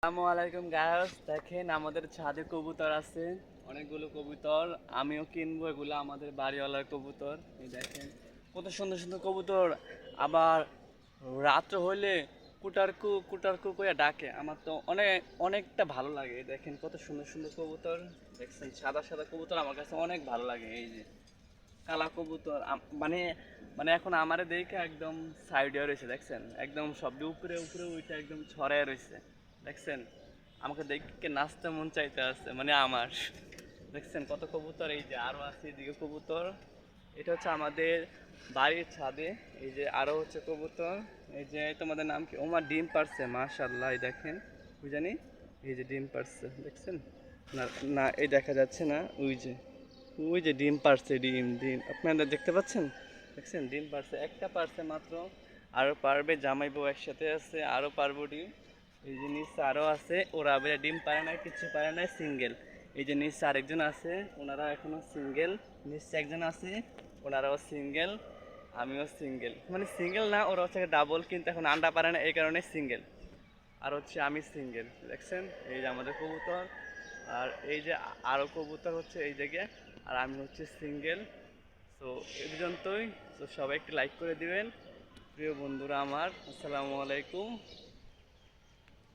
আসসালামু আলাইকুম গায়স, দেখেন আমাদের ছাদে কবুতর আছে অনেকগুলো কবুতর। আমিও কিনবো এগুলো, আমাদের বাড়িওয়ালার কবুতর। এই দেখেন কত সুন্দর সুন্দর কবুতর। আবার রাত্র হইলে কুটারকু কুটারকু করে ডাকে, আমার তো অনেকটা ভালো লাগে। দেখেন কত সুন্দর সুন্দর কবুতর, দেখছেন সাদা সাদা কবুতর আমার কাছে অনেক ভালো লাগে। এই যে কালা কবুতর মানে মানে এখন আমারে দেখে একদম সাইডে রয়েছে, দেখছেন একদম সব উপরে উপরে উঠে একদম ছড়ায় রয়েছে, দেখছেন আমাকে দেখে নাচতে মন চাইতে আছে মানে আমার। দেখছেন কত কবুতর, এই যে আরো আছে এদিকে কবুতর। এটা হচ্ছে আমাদের বাড়ির ছাদে। এই যে আরো হচ্ছে কবুতর। এই যে তোমাদের নাম কি? ওমার ডিম পারছে, মাশাআল্লাহ। এই দেখেন বুঝানি, এই যে ডিম পারছে, দেখছেন? না না, এই দেখা যাচ্ছে না, ওই যে ডিম পারছে, ডিম ডিম আপনারা দেখতে পাচ্ছেন? দেখছেন ডিম পারছে, একটা পারছে মাত্র, আরো পারবে। জামাই বউ একসাথে আছে, আরো পারবো ডিম। এই যে নিচে আরো আছে, ওরা আবার ডিম পারে না, কিছু পারে না, সিঙ্গেল। এই যে নিচে আরেকজন আছে, ওনারা এখনো সিঙ্গেল। নিচে একজন আছে, ওনারাও সিঙ্গেল। আমিও সিঙ্গেল, মানে সিঙ্গেল না, ওরা হচ্ছে ডাবল, কিন্তু এখন আন্ডা পারে না, এই কারণে সিঙ্গেল। আর হচ্ছে আমি সিঙ্গেল, দেখছেন? এই যে আমাদের কবুতর। আর এই যে আরও কবুতর হচ্ছে এই জায়গায়, আর আমি হচ্ছে সিঙ্গেল। তো এই পর্যন্তই। তো সবাই একটু লাইক করে দিবেন প্রিয় বন্ধুরা আমার। আসসালামু আলাইকুম।